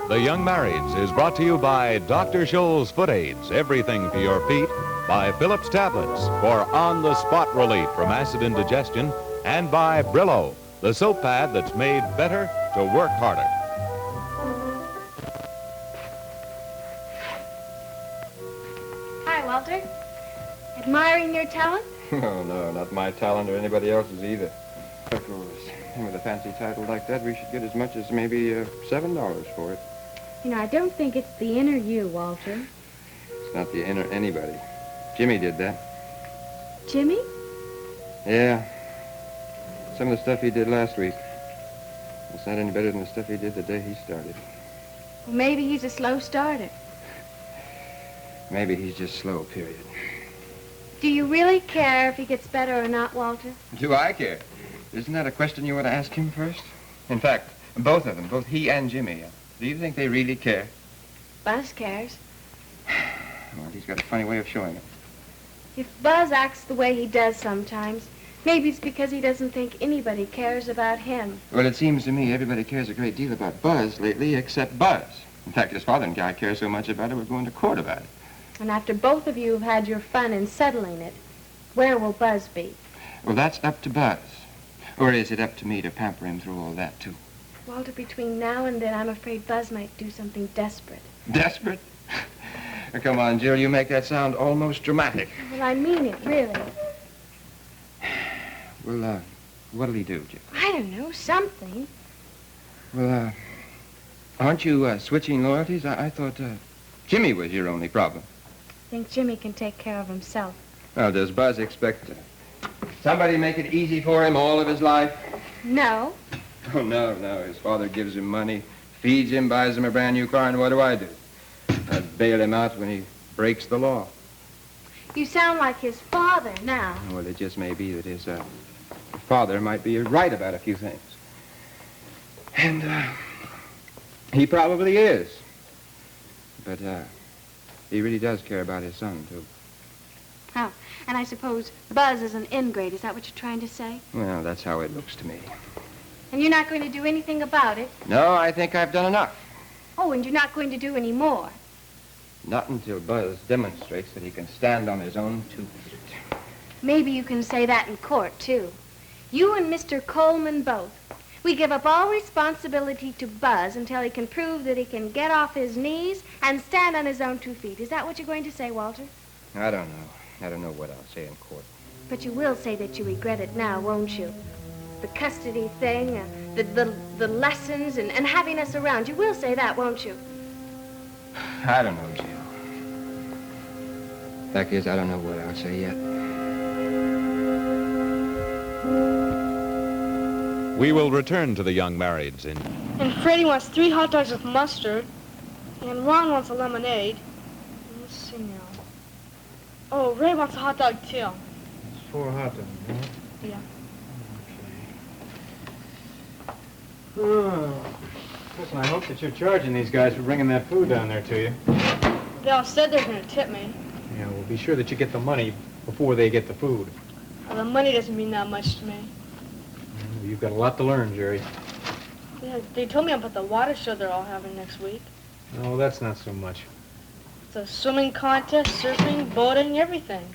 The Young Marrieds is brought to you by Dr. Scholl's Foot Aids, everything for your feet, by Phillips Tablets for on-the-spot relief from acid indigestion, and by Brillo, the soap pad that's made better to work harder. Hi, Walter. Admiring your talent? Oh, no, not my talent or anybody else's either. Of course, with a fancy title like that, we should get as much as maybe $7 for it. You know, I don't think it's the inner you, Walter. It's not the inner anybody. Jimmy did that. Jimmy? Yeah. Some of the stuff he did last week. It's not any better than the stuff he did the day he started. Well, maybe he's a slow starter. Maybe he's just slow, period. Do you really care if he gets better or not, Walter? Do I care? Isn't that a question you want to ask him first? In fact, both of them, both he and Jimmy, do you think they really care? Buzz cares. Well, he's got a funny way of showing it. If Buzz acts the way he does sometimes, maybe it's because he doesn't think anybody cares about him. Well, it seems to me everybody cares a great deal about Buzz lately except Buzz. In fact, his father and I care so much about it, we're going to court about it. And after both of you have had your fun in settling it, where will Buzz be? Well, that's up to Buzz. Or is it up to me to pamper him through all that, too? Walter, between now and then, I'm afraid Buzz might do something desperate. Desperate? Come on, Jill, you make that sound almost dramatic. Well, I mean it, really. Well, what'll he do, Jill? I don't know, something. Well, aren't you switching loyalties? I thought Jimmy was your only problem. I think Jimmy can take care of himself. Well, does Buzz expect somebody make it easy for him all of his life? No. Oh, no. His father gives him money, feeds him, buys him a brand new car, and what do? I bail him out when he breaks the law. You sound like his father now. Well, it just may be that his father might be right about a few things. And he probably is. But he really does care about his son, too. Oh, and I suppose Buzz is an ingrate. Is that what you're trying to say? Well, that's how it looks to me. And you're not going to do anything about it? No, I think I've done enough. Oh, and you're not going to do any more? Not until Buzz demonstrates that he can stand on his own 2 feet. Maybe you can say that in court, too. You and Mr. Coleman both. We give up all responsibility to Buzz until he can prove that he can get off his knees and stand on his own 2 feet. Is that what you're going to say, Walter? I don't know. I don't know what I'll say in court. But you will say that you regret it now, won't you? The custody thing, the lessons, and having us around. You will say that, won't you? I don't know, Jill. Fact is, I don't know what I'll say yet. We will return to the Young Marrieds in... And Freddie wants 3 hot dogs with mustard. And Ron wants a lemonade. Let's see now. Oh, Ray wants a hot dog, too. It's 4 hot dogs, right? Yeah. Oh. Listen, I hope that you're charging these guys for bringing that food down there to you. They all said they're going to tip me. Yeah, well, be sure that you get the money before they get the food. Well, the money doesn't mean that much to me. You've got a lot to learn, Jerry. Yeah, they told me about the water show they're all having next week. No, that's not so much. It's a swimming contest, surfing, boating, everything.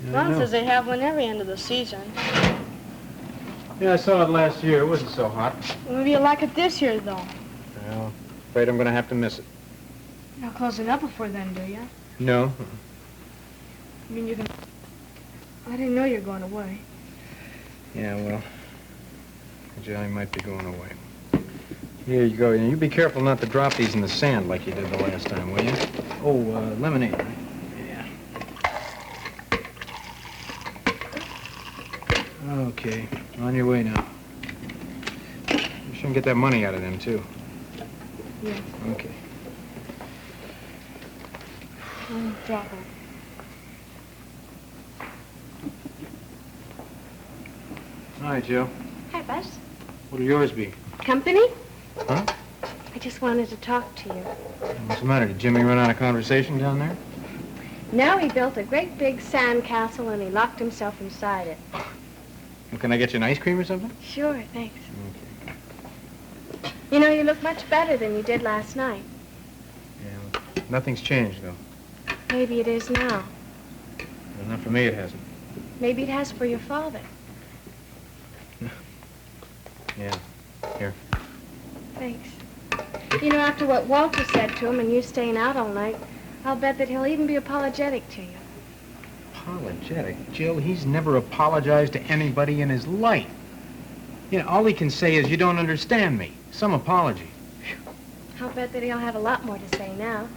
Yeah, Ron says they have one every end of the season. Yeah, I saw it last year. It wasn't so hot. Maybe you'll like it this year, though. Well, afraid I'm going to have to miss it. You're not closing up before then, do you? No. I mean, you can... I didn't know you were going away. Yeah, well, Johnny might be going away. Here you go. You be careful not to drop these in the sand like you did the last time, will you? Oh, lemonade, right? Yeah. Okay, on your way now. You shouldn't get that money out of them, too. Yeah. Okay. Drop it. Hi, Joe. Hi, Buzz. What'll yours be? Company? Huh? I just wanted to talk to you. What's the matter? Did Jimmy run out of conversation down there? Now he built a great big sand castle and he locked himself inside it. Well, can I get you an ice cream or something? Sure, thanks. Okay. You know, you look much better than you did last night. Nothing's changed, though. Maybe it is now. Well, not for me, it hasn't. Maybe it has for your father. Yeah. Here. Thanks. You know, after what Walter said to him and you staying out all night, I'll bet that he'll even be apologetic to you. Apologetic? Jill, he's never apologized to anybody in his life. You know, all he can say is, you don't understand me. Some apology. I'll bet that he'll have a lot more to say now.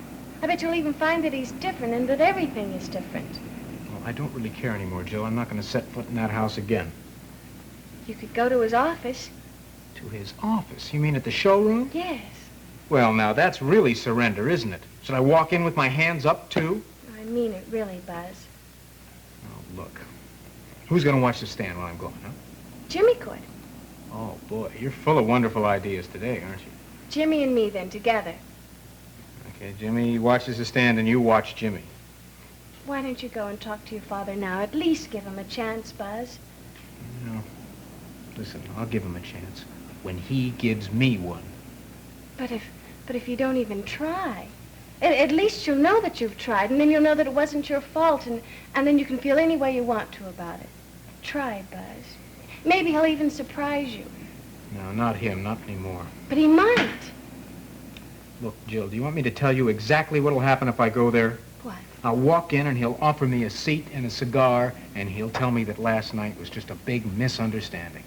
I bet you'll even find that he's different and that everything is different. Well, I don't really care anymore, Jill. I'm not going to set foot in that house again. You could go to his office. To his office? You mean at the showroom? Yes. Well, now, that's really surrender, isn't it? Should I walk in with my hands up, too? I mean it really, Buzz. Oh, look. Who's going to watch the stand while I'm gone, huh? Jimmy could. Oh, boy, you're full of wonderful ideas today, aren't you? Jimmy and me, then, together. Okay, Jimmy watches the stand and you watch Jimmy. Why don't you go and talk to your father now? At least give him a chance, Buzz. No. Listen, I'll give him a chance when he gives me one. But if you don't even try, at least you'll know that you've tried, and then you'll know that it wasn't your fault, and then you can feel any way you want to about it. Try, Buzz. Maybe he'll even surprise you. No, not him, not anymore. But he might. Look, Jill, do you want me to tell you exactly what'll happen if I go there? What? I'll walk in and he'll offer me a seat and a cigar, and he'll tell me that last night was just a big misunderstanding.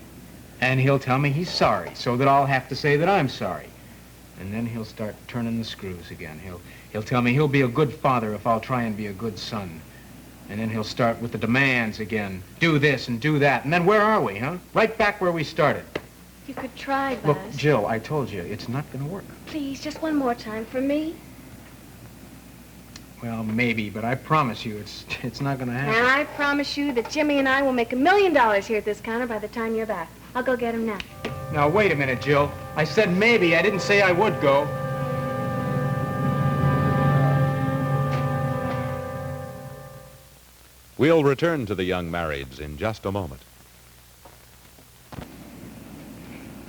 And he'll tell me he's sorry, so that I'll have to say that I'm sorry. And then he'll start turning the screws again. He'll tell me he'll be a good father if I'll try and be a good son. And then he'll start with the demands again. Do this and do that. And then where are we, huh? Right back where we started. You could try, Buzz. Look, Jill, I told you, it's not going to work. Please, just one more time for me. Well, maybe, but I promise you it's not going to happen. And I promise you that Jimmy and I will make $1 million here at this counter by the time you're back. I'll go get him now. Now, wait a minute, Jill. I said maybe. I didn't say I would go. We'll return to the young marrieds in just a moment.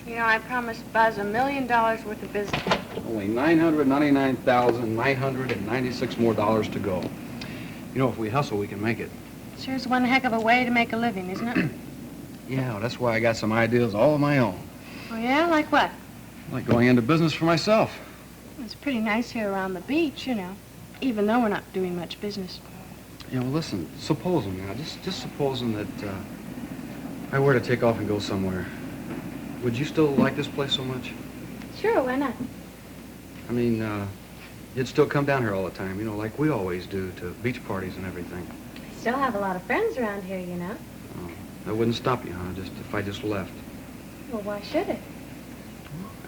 You know, I promised Buzz $1 million worth of business. Only $999,996 more dollars to go. You know, if we hustle, we can make it. Sure's one heck of a way to make a living, isn't it? Yeah, that's why I got some ideas all of my own. Oh, yeah? Like what? Like going into business for myself. It's pretty nice here around the beach, you know, even though we're not doing much business. You know, listen, supposing now, just supposing that I were to take off and go somewhere. Would you still like this place so much? Sure, why not? I mean, you'd still come down here all the time, you know, like we always do, to beach parties and everything. I still have a lot of friends around here, you know. Oh, that wouldn't stop you, huh, if I just left? Well, why should it?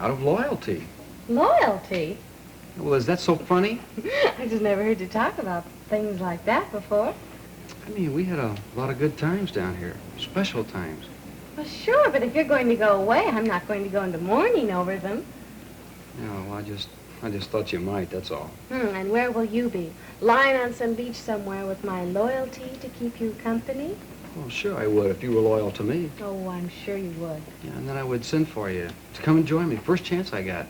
Out of loyalty. Loyalty? Well, is that so funny? I just never heard you talk about things like that before. I mean, we had a lot of good times down here, special times. Well, sure, but if you're going to go away, I'm not going to go into mourning over them. Yeah, well, I just thought you might, that's all. And where will you be? Lying on some beach somewhere with my loyalty to keep you company? Well, sure I would if you were loyal to me. Oh, I'm sure you would. Yeah, and then I would send for you to come and join me, first chance I got.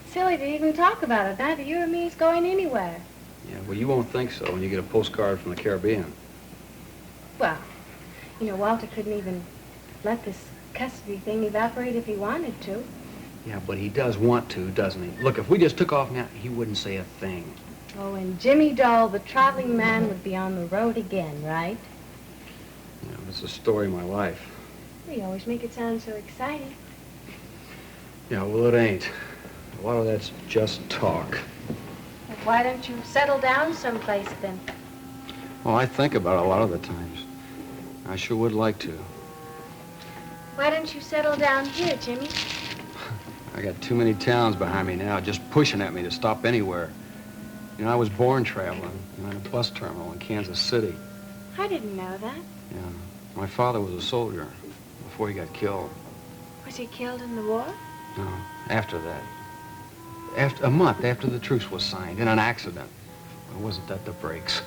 Silly to even talk about it. Neither you or me is going anywhere. Yeah, well, you won't think so when you get a postcard from the Caribbean. Well, you know, Walter couldn't even let this custody thing evaporate if he wanted to. Yeah, but he does want to, doesn't he? Look, if we just took off now, he wouldn't say a thing. Oh, and Jimmy Doll, the traveling man, would be on the road again, right? Yeah, it's the story of my life. You always make it sound so exciting. Yeah, well, it ain't. A lot of that's just talk. Well, why don't you settle down someplace then? Well, I think about it a lot of the times. I sure would like to. Why don't you settle down here, Jimmy? I got too many towns behind me now, just pushing at me to stop anywhere. You know, I was born traveling, in a bus terminal in Kansas City. I didn't know that. Yeah. My father was a soldier before he got killed. Was he killed in the war? No, after that. A month after the truce was signed, in an accident. Or wasn't that the brakes?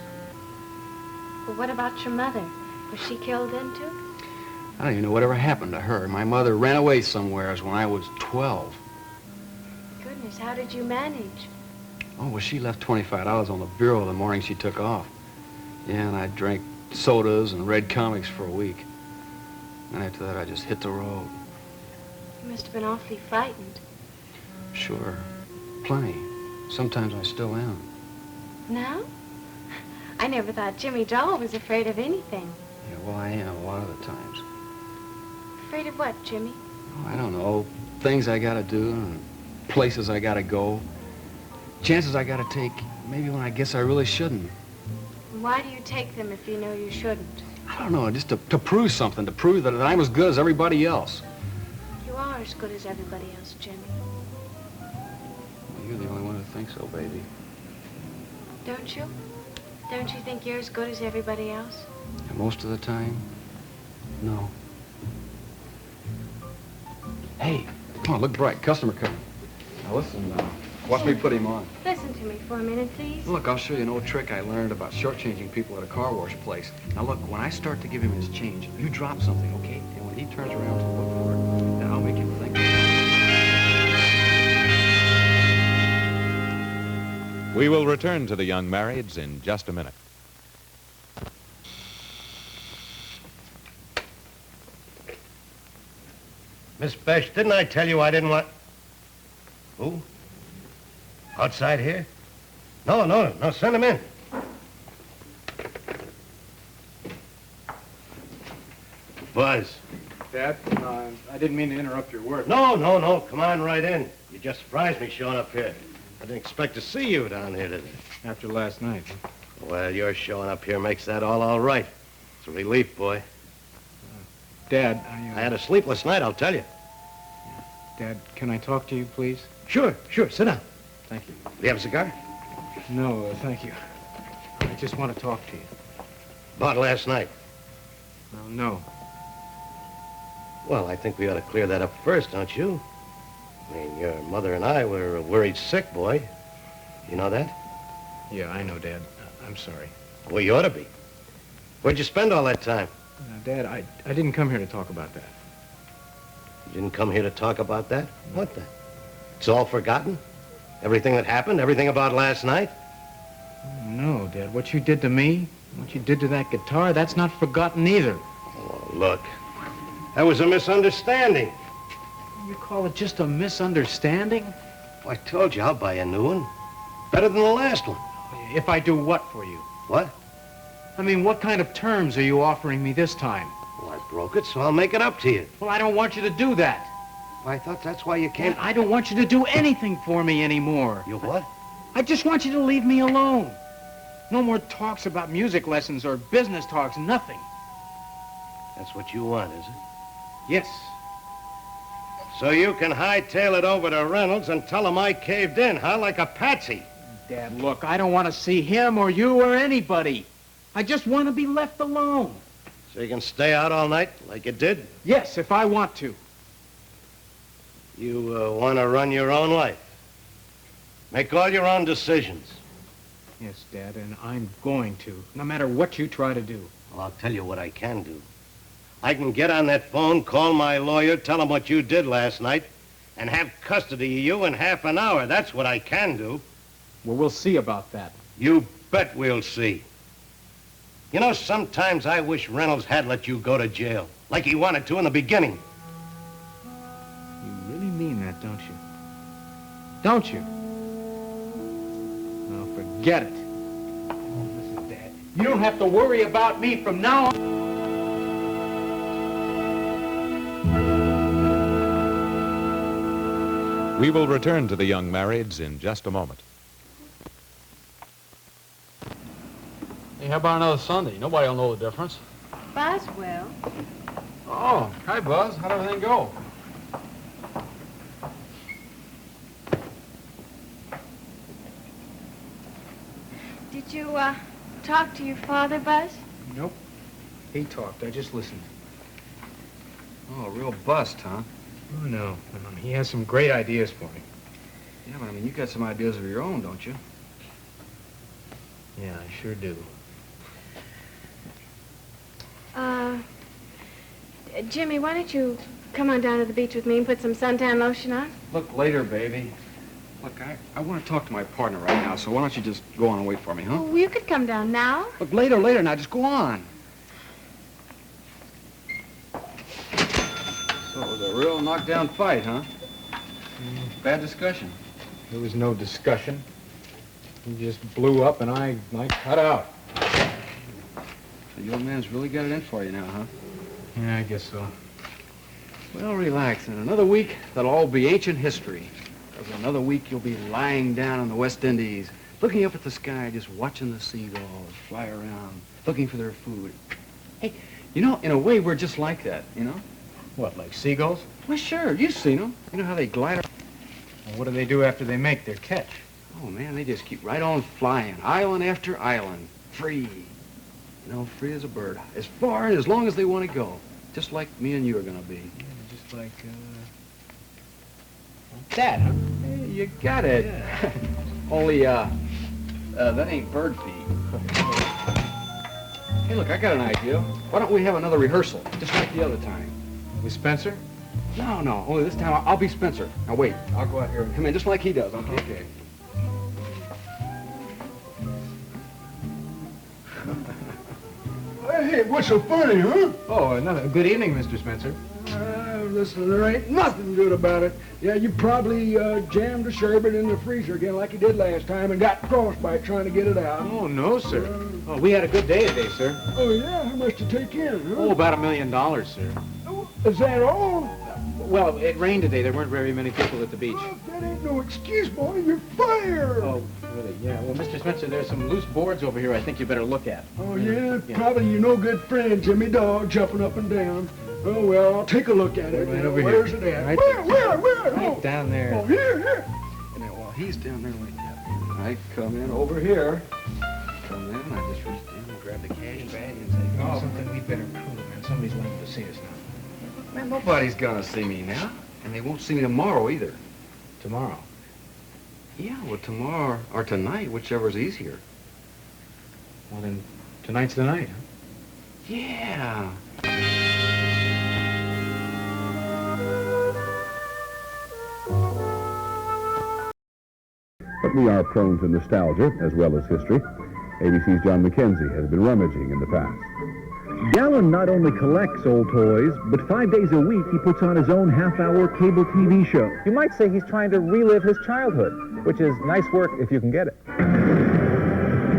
Well, what about your mother? Was she killed then, too? I don't even know whatever happened to her. My mother ran away somewhere when I was 12. Goodness, how did you manage? Oh, well, she left $25 on the bureau the morning she took off. Yeah, and I drank sodas and read comics for a week. And after that, I just hit the road. You must have been awfully frightened. Sure, plenty. Sometimes I still am. No? I never thought Jimmy Joel was afraid of anything. Yeah, well, I am a lot of the times. Afraid of what, Jimmy? Oh, I don't know. Things I gotta do and places I gotta go. Chances I gotta take, maybe when I guess I really shouldn't. Why do you take them if you know you shouldn't? I don't know, just to prove something, to prove that I'm as good as everybody else. You are as good as everybody else, Jimmy. Well, you're the only one who thinks so, baby. Don't you? Don't you think you're as good as everybody else? And most of the time, no. Hey, come on, look bright. Customer coming. Now listen, watch me put him on. Listen to me for a minute, please. Look, I'll show you an old trick I learned about shortchanging people at a car wash place. Now look, when I start to give him his change, you drop something, okay? And when he turns around to look for it, then I'll make him think. We will return to the young marrieds in just a minute. Miss Besh, didn't I tell you I didn't want... Who? Outside here? No, send him in. Buzz. Dad, I didn't mean to interrupt your work. No, come on right in. You just surprised me showing up here. I didn't expect to see you down here today. After last night, huh? Well, your showing up here makes that all right. It's a relief, boy. Dad, I had a sleepless night, I'll tell you. Dad, can I talk to you, please? Sure, sit down. Thank you. Do you have a cigar? No, thank you. I just want to talk to you. About last night. No. Well, I think we ought to clear that up first, don't you? I mean, your mother and I were worried sick, boy. You know that? Yeah, I know, Dad. I'm sorry. Well, you ought to be. Where'd you spend all that time? Dad, I didn't come here to talk about that. You didn't come here to talk about that? What then? It's all forgotten? Everything that happened? Everything about last night? No, Dad. What you did to me, what you did to that guitar, that's not forgotten either. Oh, look. That was a misunderstanding. You call it just a misunderstanding? Well, I told you I'll buy a new one. Better than the last one. If I do what for you? What? I mean, what kind of terms are you offering me this time? Well, I broke it, so I'll make it up to you. Well, I don't want you to do that. Well, I thought that's why you came... Dad, I don't want you to do anything for me anymore. You what? I just want you to leave me alone. No more talks about music lessons or business talks, nothing. That's what you want, is it? Yes. So you can hightail it over to Reynolds and tell him I caved in, huh? Like a patsy. Dad, look, I don't want to see him or you or anybody. I just want to be left alone. So you can stay out all night like you did? Yes, if I want to. You want to run your own life. Make all your own decisions. Yes, Dad, and I'm going to, no matter what you try to do. Well, I'll tell you what I can do. I can get on that phone, call my lawyer, tell him what you did last night, and have custody of you in half an hour. That's what I can do. Well, we'll see about that. You bet we'll see. You know, sometimes I wish Reynolds had let you go to jail, like he wanted to in the beginning. You really mean that, don't you? Don't you? Well, forget it. Listen, Dad, you don't have to worry about me from now on. We will return to the young marrieds in just a moment. Hey, how about another Sunday? Nobody will know the difference. Buzz will. Oh, hi, Buzz. How'd everything go? Did you, talk to your father, Buzz? Nope. He talked. I just listened. Oh, a real bust, huh? Oh, no. He has some great ideas for me. Yeah, but I mean, you got some ideas of your own, don't you? Yeah, I sure do. Jimmy, why don't you come on down to the beach with me and put some suntan lotion on? Look later, baby. Look, I want to talk to my partner right now, so why don't you just go on and wait for me, huh? Oh, you could come down now. Look, later, now just go on. So it was a real knockdown fight, huh? Bad discussion. There was no discussion. He just blew up and I cut out. So the old man's really got it in for you now, huh? Yeah, I guess so. Well, relax. In another week, that'll all be ancient history. For another week, you'll be lying down in the West Indies, looking up at the sky, just watching the seagulls fly around, looking for their food. Hey, you know, in a way, we're just like that, you know? What, like seagulls? Well, sure. You've seen them. You know how they glide around? Well, what do they do after they make their catch? Oh, man, they just keep right on flying, island after island, free. You know, free as a bird, as far and as long as they want to go, just like me and you are going to be. Yeah, just like that, huh? Hey, you got it. Yeah. Only, that ain't bird feed. Hey, look, I got an idea. Why don't we have another rehearsal, just like the other time? With Spencer? No, only this time I'll be Spencer. Now, wait, I'll go out here and come in just like he does, okay? Okay. Hey, what's so funny, huh? Oh, good evening, Mr. Spencer. Listen, there ain't nothing good about it. Yeah, you probably jammed the sherbet in the freezer again like you did last time and got frostbite trying to get it out. Oh, no, sir. Oh, we had a good day today, sir. Oh, yeah? How much to take in, huh? Oh, about $1 million, sir. Oh, is that all? Well, it rained today. There weren't very many people at the beach. Oh, that ain't no excuse, boy. You're fired. Oh, really? Yeah. Well, Mr. Spencer, there's some loose boards over here I think you better look at. Oh, yeah? Probably your no good friend, Jimmy Dog, jumping up and down. Oh, well, I'll take a look at it. Right over here. Where's it at? Right Where? Right Oh, down there. oh, here. And then while he's down there like that, I come in over here. Come in, I just reach down and grab the cash bag and say, Oh, something we better prove, man. Somebody's liable to see us now. man, nobody's gonna see me now. And they won't see me tomorrow either. Tomorrow. Yeah, well, tomorrow or tonight, whichever's easier. Well, then, tonight's the night, huh? Yeah. But we are prone to nostalgia as well as history. ABC's John McKenzie has been rummaging in the past. Gallon not only collects old toys, but 5 days a week he puts on his own half-hour cable TV show. You might say he's trying to relive his childhood, which is nice work if you can get it.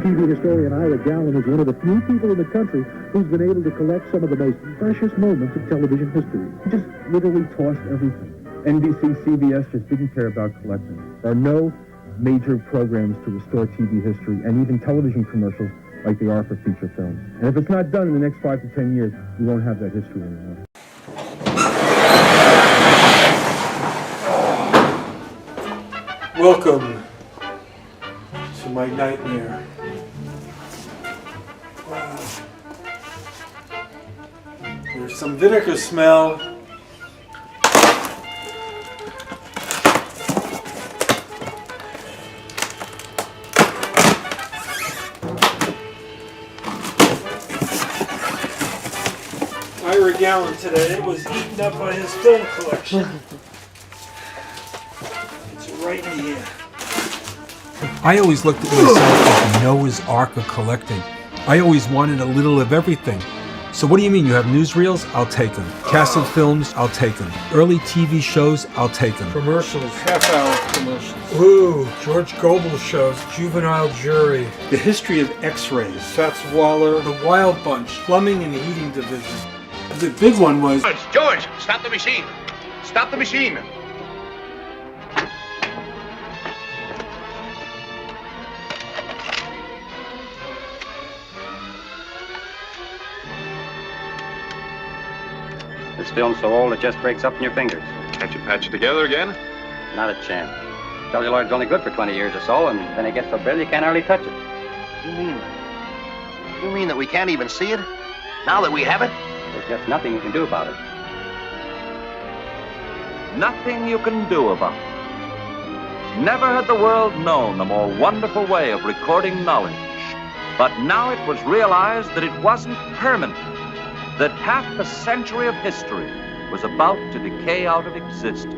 TV historian Ira Gallon is one of the few people in the country who's been able to collect some of the most precious moments of television history. He just literally tossed everything. NBC, CBS just didn't care about collecting. There are no major programs to restore TV history and even television commercials like they are for feature films. And if it's not done in the next 5 to 10 years, we won't have that history anymore. Welcome to my nightmare. There's some vinegar smell. Ira Gallon today was eaten up by his film collection. It's right in here. I always looked at myself as Noah's Ark of collecting. I always wanted a little of everything. So what do you mean? You have newsreels? I'll take them. Cassette films? I'll take them. Early TV shows? I'll take them. Commercials, half-hour commercials. Ooh, George Goebel shows, Juvenile Jury. The history of X-rays. Fats Waller. The Wild Bunch, Plumbing and Heating Division. The big one was... George, stop the machine. Stop the machine. This film's so old it just breaks up in your fingers. Can't you patch it together again? Not a chance. Celluloid's only good for 20 years or so, and then it gets so brittle you can't hardly touch it. You mean that we can't even see it? Now that we have it? There's just nothing you can do about it. Nothing you can do about it. Never had the world known a more wonderful way of recording knowledge. But now it was realized that it wasn't permanent, that half a century of history was about to decay out of existence.